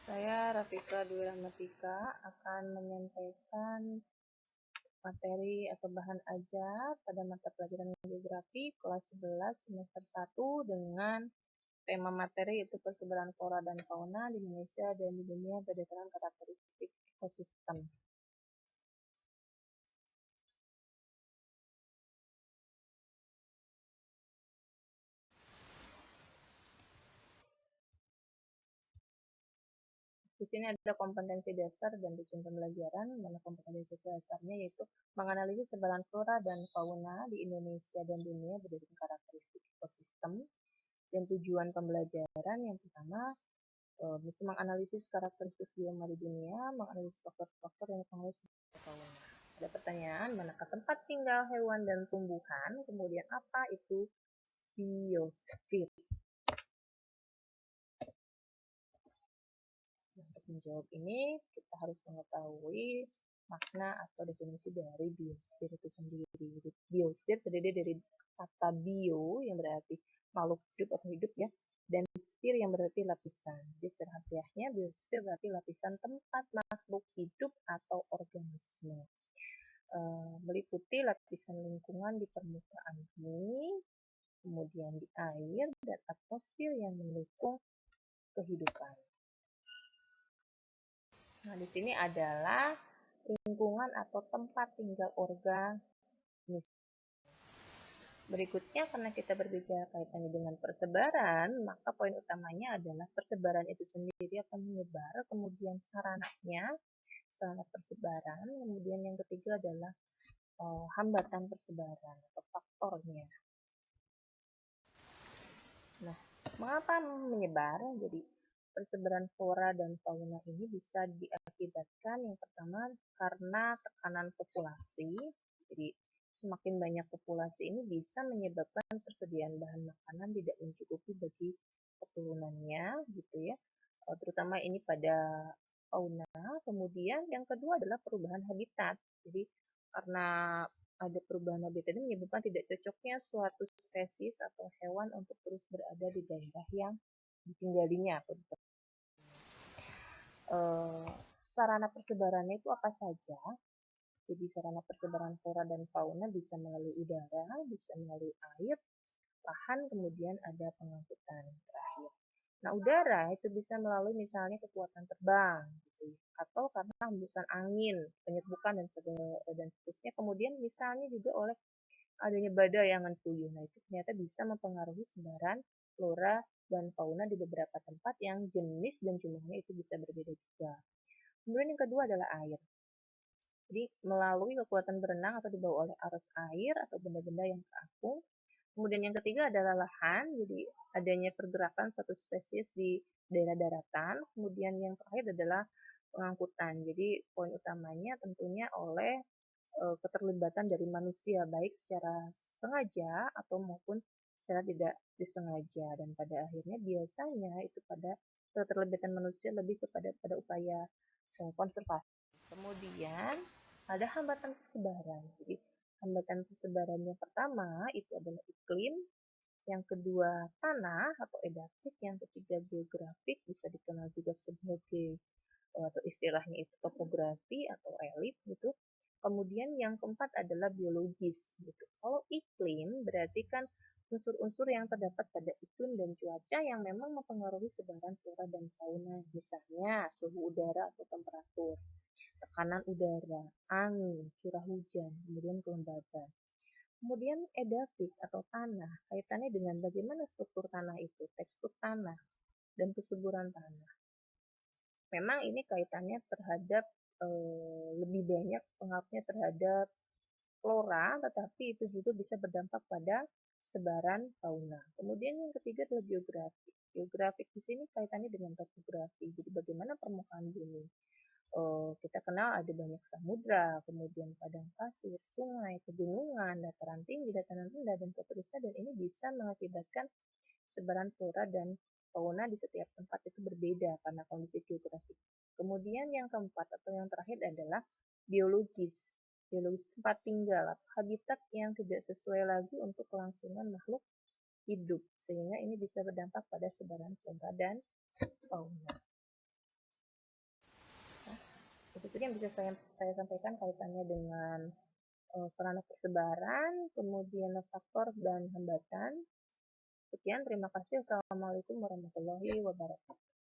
Saya Rafika Dwi Rahmatika akan menyampaikan materi atau bahan ajar pada mata pelajaran geografi kelas 11 semester 1 dengan tema materi yaitu persebaran flora dan fauna di Indonesia dan di dunia berdasarkan karakteristik ekosistem. Di sini ada kompetensi dasar dan tujuan pembelajaran. Mana kompetensi dasarnya yaitu menganalisis sebaran flora dan fauna di Indonesia dan dunia berdasarkan karakteristik ekosistem. Dan tujuan pembelajaran yang pertama bisa menganalisis karakteristik bioma di dunia, menganalisis faktor-faktor yang mempengaruhi fauna. Ada pertanyaan, manakah tempat tinggal hewan dan tumbuhan? Kemudian apa itu biosfer? Untuk menjawab ini, kita harus mengetahui makna atau definisi dari biosfer itu sendiri. Biosfer terdiri dari kata bio yang berarti makhluk hidup atau hidup ya, dan sphere yang berarti lapisan. Jadi secara harfiahnya biosfer berarti lapisan tempat makhluk hidup atau organisme. Meliputi lapisan lingkungan di permukaan bumi, kemudian di air dan atmosfer yang mendukung kehidupan. Nah, di sini adalah lingkungan atau tempat tinggal organisme. Berikutnya, karena kita berbicara kaitannya dengan persebaran, maka poin utamanya adalah persebaran itu sendiri akan menyebar, kemudian sarananya, sarana persebaran, kemudian yang ketiga adalah hambatan persebaran atau faktornya. Nah, mengapa menyebar? Jadi, persebaran flora dan fauna ini bisa diakibatkan yang pertama karena tekanan populasi. Jadi semakin banyak populasi ini bisa menyebabkan persediaan bahan makanan tidak mencukupi bagi keturunannya gitu ya. Terutama ini pada fauna. Kemudian yang kedua adalah perubahan habitat. Jadi karena ada perubahan habitat ini menyebabkan tidak cocoknya suatu spesies atau hewan untuk terus berada di daerah yang ditinggalinya. Sarana persebarannya itu apa saja? Jadi sarana persebaran flora dan fauna bisa melalui udara, bisa melalui air, lahan, kemudian ada pengangkutan terakhir. Nah, udara itu bisa melalui misalnya kekuatan terbang, gitu, atau karena hembusan angin, penyerbukan dan seterusnya. Kemudian misalnya juga oleh adanya badai yang puyuh. Nah, itu ternyata bisa mempengaruhi sebaran flora dan fauna di beberapa tempat yang jenis dan jumlahnya itu bisa berbeda juga. Kemudian yang kedua adalah air. Jadi melalui kekuatan berenang atau dibawa oleh arus air atau benda-benda yang terapung. Kemudian yang ketiga adalah lahan, jadi adanya pergerakan satu spesies di daerah daratan. Kemudian yang terakhir adalah pengangkutan. Jadi poin utamanya tentunya oleh keterlibatan dari manusia baik secara sengaja atau maupun secara tidak disengaja, dan pada akhirnya biasanya itu pada keterlibatan manusia lebih kepada upaya konservasi. Kemudian ada hambatan persebaran. Jadi hambatan persebaran yang pertama itu adalah iklim, yang kedua tanah atau edafik, yang ketiga geografik, bisa dikenal juga sebagai atau istilahnya itu topografi atau relief gitu. Kemudian yang keempat adalah biologis gitu. Kalau iklim berarti kan unsur-unsur yang terdapat pada iklim dan cuaca yang memang mempengaruhi sebaran flora dan fauna, misalnya suhu udara atau temperatur, tekanan udara, angin, curah hujan, kemudian kelembaban. Kemudian edafik atau tanah, kaitannya dengan bagaimana struktur tanah itu, tekstur tanah, dan kesuburan tanah. Memang ini kaitannya terhadap lebih banyak pengaruhnya terhadap flora, tetapi itu juga bisa berdampak pada sebaran fauna. Kemudian yang ketiga adalah geografi. Geografik di sini kaitannya dengan topografi. Jadi bagaimana permukaan bumi. Kita kenal ada banyak samudra, kemudian padang pasir, sungai, pegunungan, dataran tinggi, dataran rendah, dan seterusnya. Dan ini bisa mengakibatkan sebaran flora dan fauna di setiap tempat itu berbeda karena kondisi geografik. Kemudian yang keempat atau yang terakhir adalah biologis. Biologis tempat tinggal, habitat yang tidak sesuai lagi untuk kelangsungan makhluk hidup, sehingga ini bisa berdampak pada sebaran flora dan fauna. Itu saja yang bisa saya sampaikan kaitannya dengan sarana persebaran, kemudian faktor dan hambatan. Sekian, terima kasih. Assalamualaikum warahmatullahi wabarakatuh.